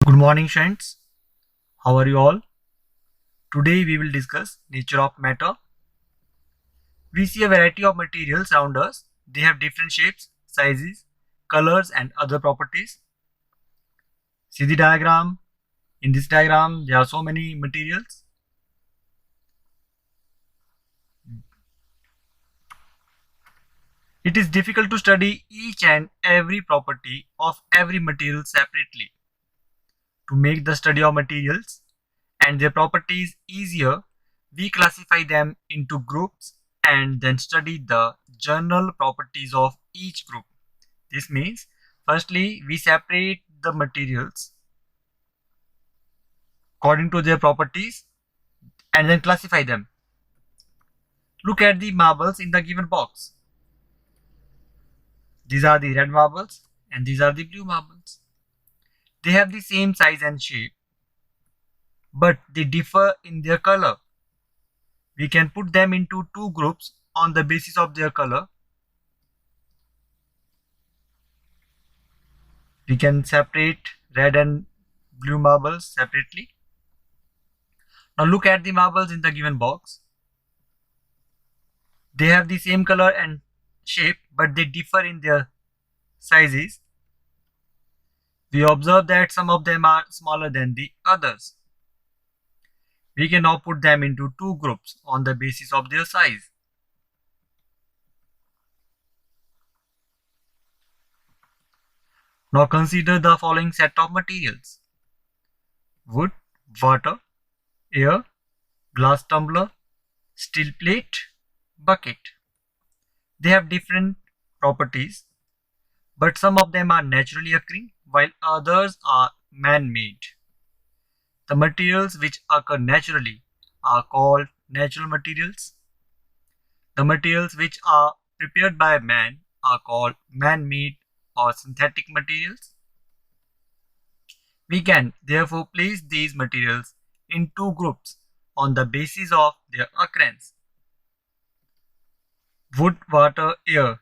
Good morning, friends. How are you all? Today we will discuss nature of matter. We see a variety of materials around us. They have different shapes, sizes, colors, and other properties. See the diagram. In this diagram, there are so many materials. It is difficult to study each and every property of every material separately. To make the study of materials and their properties easier, we classify them into groups and then study the general properties of each group. This means, firstly, we separate the materials according to their properties and then classify them. Look at the marbles in the given box. These are the red marbles and these are the blue marbles. They have the same size and shape, but they differ in their color. We can put them into two groups on the basis of their color. We can separate red and blue marbles separately. Now look at the marbles in the given box. They have the same color and shape, but they differ in their sizes. We observe that some of them are smaller than the others. We can now put them into two groups on the basis of their size. Now consider the following set of materials: wood, water, air, glass tumbler, steel plate, bucket. They have different properties, but some of them are naturally occurring while others are man-made. The materials which occur naturally are called natural materials. The materials which are prepared by man are called man-made or synthetic materials. We can therefore place these materials in two groups on the basis of their occurrence. Wood, water, air.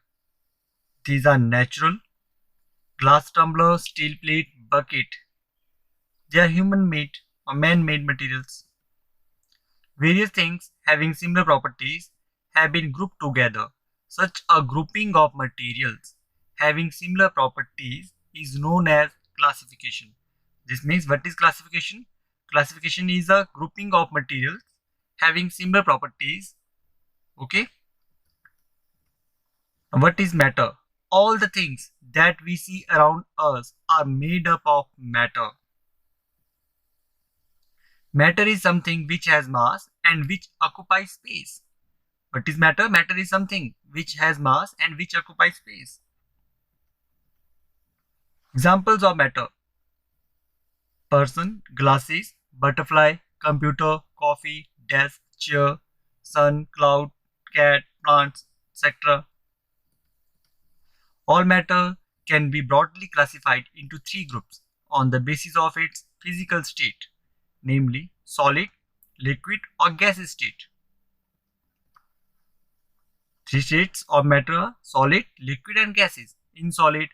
These are natural. Glass tumbler, steel plate, bucket. They are human-made or man-made materials. Various things having similar properties have been grouped together. Such a grouping of materials having similar properties is known as classification. This means, what is classification? Classification is a grouping of materials having similar properties. Okay. What is matter? All the things that we see around us are made up of matter. Matter is something which has mass and which occupies space. What is matter? Matter is something which has mass and which occupies space. Examples of matter: person, glasses, butterfly, computer, coffee, desk, chair, sun, cloud, cat, plants, etc. All matter can be broadly classified into three groups on the basis of its physical state, namely solid, liquid, or gaseous state. Three states of matter are solid, liquid, and gases. In solid,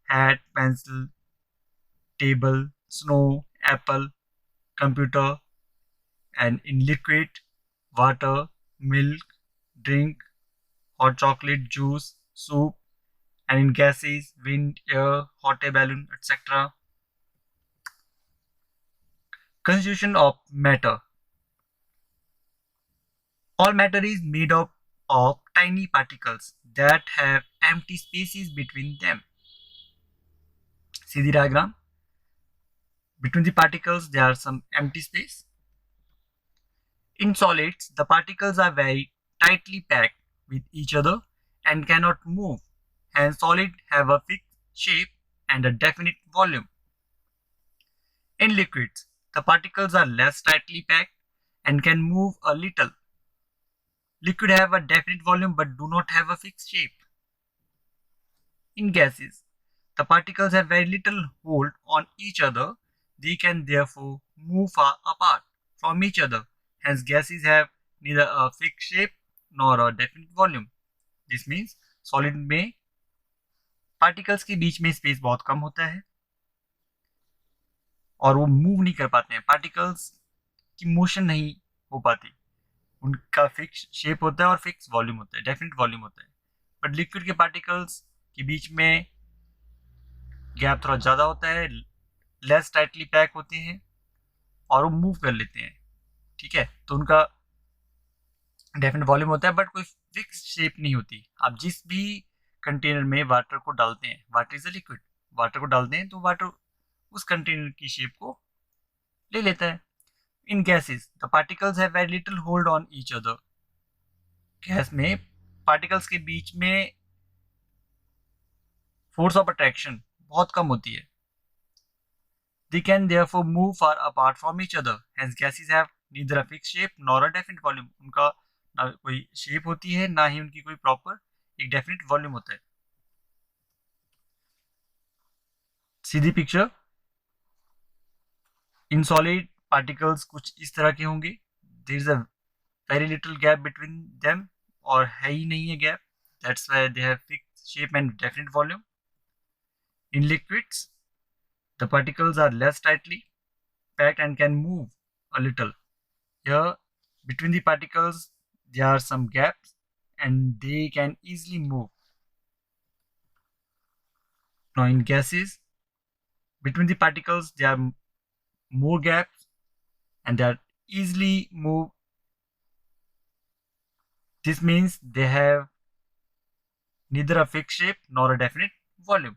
hat, pencil, table, snow, apple, computer, and in liquid, water, milk, drink, hot chocolate, juice, soup, and in gases, wind, air, hot air balloon, etc. Constitution of matter. All matter is made up of tiny particles that have empty spaces between them. See the diagram. Between the particles, there are some empty space. In solids, the particles are very tightly packed with each other and cannot move. Hence, solids have a fixed shape and a definite volume. In liquids, the particles are less tightly packed and can move a little. Liquid have a definite volume but do not have a fixed shape. In gases, the particles have very little hold on each other. They can therefore move far apart from each other. Hence, gases have neither a fixed shape nor a definite volume. This means solid में particles के बीच में space बहुत कम होता है. और वो move नहीं कर पाते हैं, पार्टिकल्स की मोशन नहीं हो पाती, उनका फिक्स शेप होता है और फिक्स वॉल्यूम होता है, डेफिनेट वॉल्यूम होता है। बट लिक्विड के पार्टिकल्स के बीच में गैप थोड़ा ज़्यादा होता है, लेस टाइटली पैक होते हैं और वो मूव कर लेते हैं, ठीक है। तो उनका डेफिनेट वॉल्यूम होता है बट कोई फिक्स शेप नहीं होती। आप जिस भी कंटेनर में वाटर को डालते हैं, water is a liquid, water को डालते हैं तो वाटर उस कंटेनर की शेप को ले लेता है। In gases the particles have very little hold on each other. Gas में पार्टिकल्स के बीच में फोर्स ऑफ अट्रैक्शन बहुत कम होती है। They can therefore move far apart from each other. Hence gases have neither a fixed shape nor a definite volume. उनका ना कोई शेप होती है ना ही उनकी कोई प्रॉपर एक डेफिनेट वॉल्यूम होता है। सीधी पिक्चर, इन सॉलिड पार्टिकल्स कुछ इस तरह के होंगे। There is a very little gap between them, और है ही नहीं है gap, that's why they have fixed shape and definite volume. In liquids the particles are less tightly packed and can move a little. Here, between the particles, there are some gaps and they can easily move. Now, in gases, between the particles, there are more gaps and they are easily move. This means they have neither a fixed shape nor a definite volume.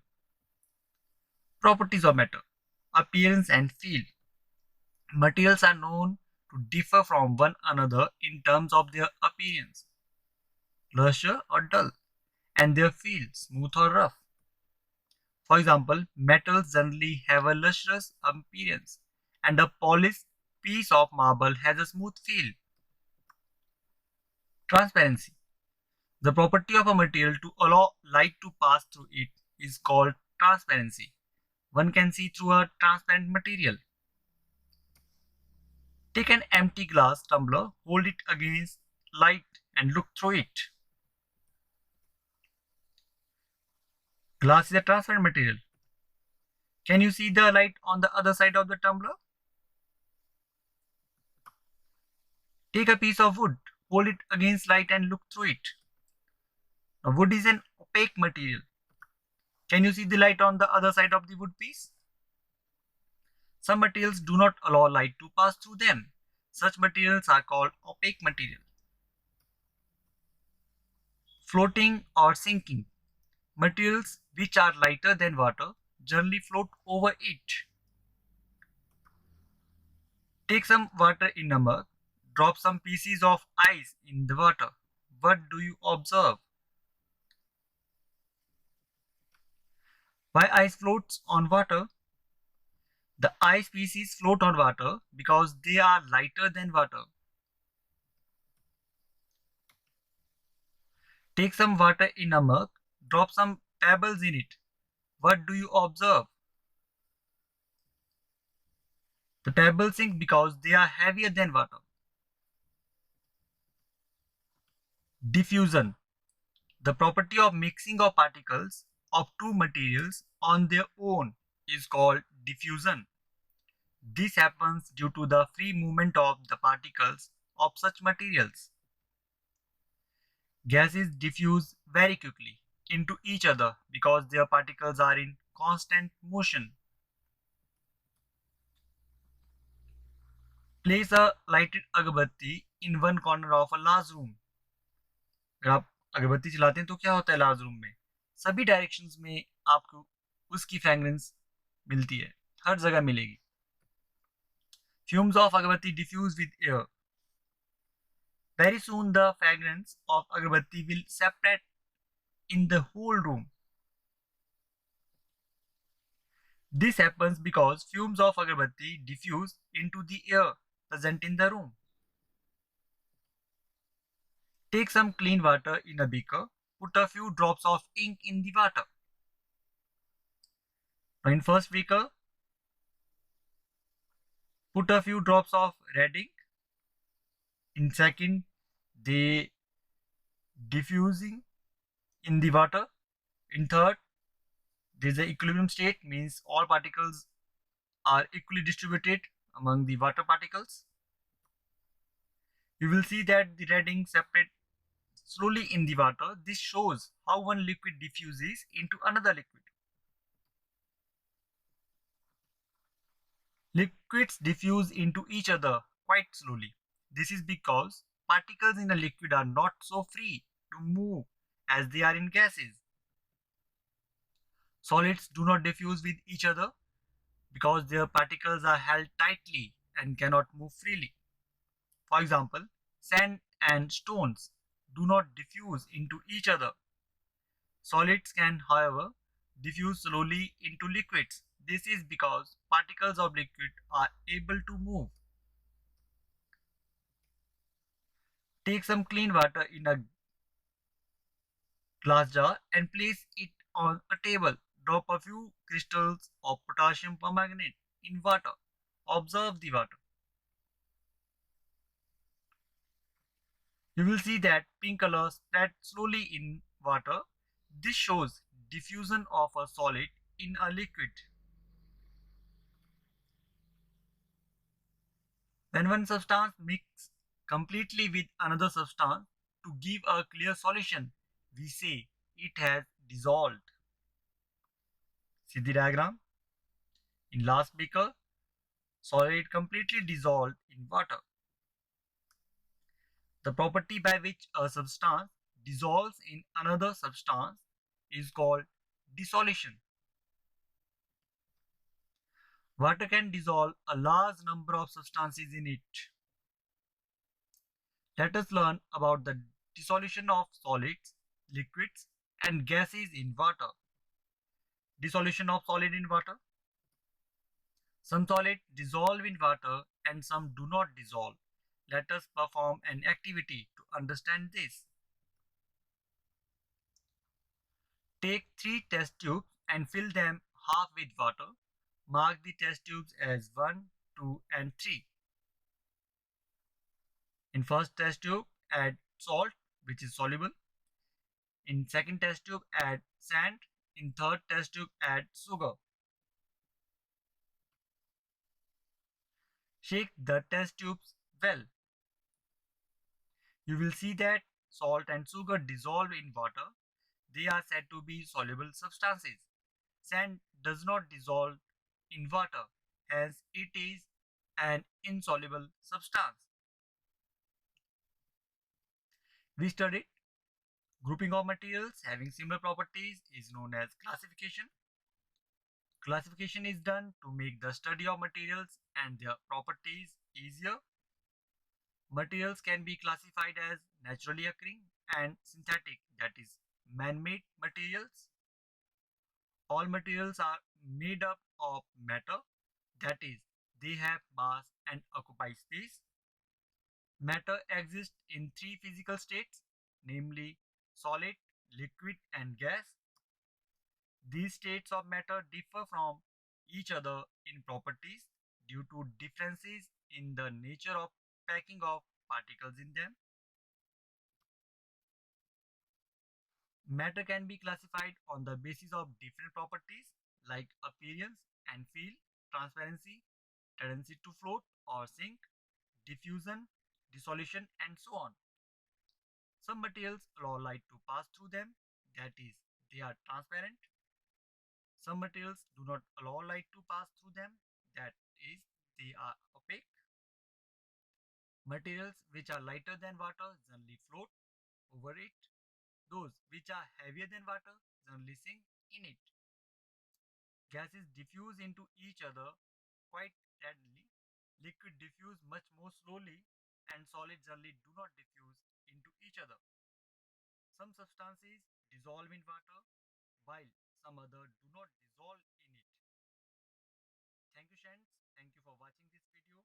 Properties of matter, appearance and feel. Materials are known to differ from one another in terms of their appearance, luster or dull, and their feel, smooth or rough. For example, metals generally have a lustrous appearance, and a polished piece of marble has a smooth feel. Transparency. The property of a material to allow light to pass through it is called transparency. One can see through a transparent material. Take an empty glass tumbler, hold it against light, and look through it. Glass is a transparent material. Can you see the light on the other side of the tumbler? Take a piece of wood, hold it against light and look through it. Now, wood is an opaque material. Can you see the light on the other side of the wood piece? Some materials do not allow light to pass through them. Such materials are called opaque material. Floating or sinking. Materials which are lighter than water generally float over it. Take some water in a mug, drop some pieces of ice in the water. What do you observe? Why ice floats on water? The ice pieces float on water because they are lighter than water. Take some water in a mug, drop some pebbles in it. What do you observe? The pebbles sink because they are heavier than water. Diffusion. The property of mixing of particles of two materials on their own is called diffusion. This happens due to the free movement of the particles of such materials. Gases diffuse very quickly into each other because their particles are in constant motion. Place a lighted agabatti in one corner of a large room. अगर आप अगरबत्ती जलाते हैं तो क्या होता है large room में, सभी डायरेक्शंस में आपको उसकी फ्रेग्रेंस मिलती है, हर जगह मिलेगी। Fumes of agabatti diffuse with air. Very soon the fragrance of agabatti will separate in the whole room. This happens because fumes of agabatti diffuse into the air present in the room. Take some clean water in a beaker, put a few drops of ink in the water. Now in first beaker, put a few drops of red ink. In second, they diffusing in the water. In third, there is an equilibrium state, means all particles are equally distributed among the water particles. You will see that the readings separate slowly in the water. This shows how one liquid diffuses into another liquid. Liquids diffuse into each other quite slowly. This is because particles in a liquid are not so free to move as they are in gases. Solids do not diffuse with each other because their particles are held tightly and cannot move freely. For example, sand and stones do not diffuse into each other. Solids can, however, diffuse slowly into liquids. This is because particles of liquid are able to move. Take some clean water in a glass jar and place it on a table. Drop a few crystals of potassium permanganate in water. Observe the water. You will see that pink color spread slowly in water. This shows diffusion of a solid in a liquid. When one substance mixes completely with another substance to give a clear solution, we say it has dissolved. See the diagram? In last beaker, solid completely dissolved in water. The property by which a substance dissolves in another substance is called dissolution. Water can dissolve a large number of substances in it. Let us learn about the dissolution of solids, liquids, and gases in water. Dissolution of solid in water. Some solids dissolve in water and some do not dissolve. Let us perform an activity to understand this. Take 3 test tubes and fill them half with water. Mark the test tubes as 1, 2, and 3. In first test tube, add salt, which is soluble. In second test tube, add sand. In third test tube, add sugar. Shake the test tubes well. You will see that salt and sugar dissolve in water. They are said to be soluble substances. Sand does not dissolve in water, hence it is an insoluble substance. We studied grouping of materials having similar properties is known as classification. Classification is done to make the study of materials and their properties easier. Materials can be classified as naturally occurring and synthetic, that is, man-made materials. All materials are made up of matter, that is, they have mass and occupy space. Matter exists in three physical states, namely solid, liquid, and gas. These states of matter differ from each other in properties due to differences in the nature of packing of particles in them. Matter can be classified on the basis of different properties like appearance and feel, transparency, tendency to float or sink, diffusion, dissolution, and so on. Some materials allow light to pass through them, that is, they are transparent. Some materials do not allow light to pass through them, that is, they are opaque. Materials which are lighter than water generally float over it. Those which are heavier than water generally sink in it. Gases diffuse into each other quite readily. Liquid diffuse much more slowly, and solids generally do not diffuse into each other. Some substances dissolve in water while some other do not dissolve in it. Thank you, Shants. Thank you for watching this video.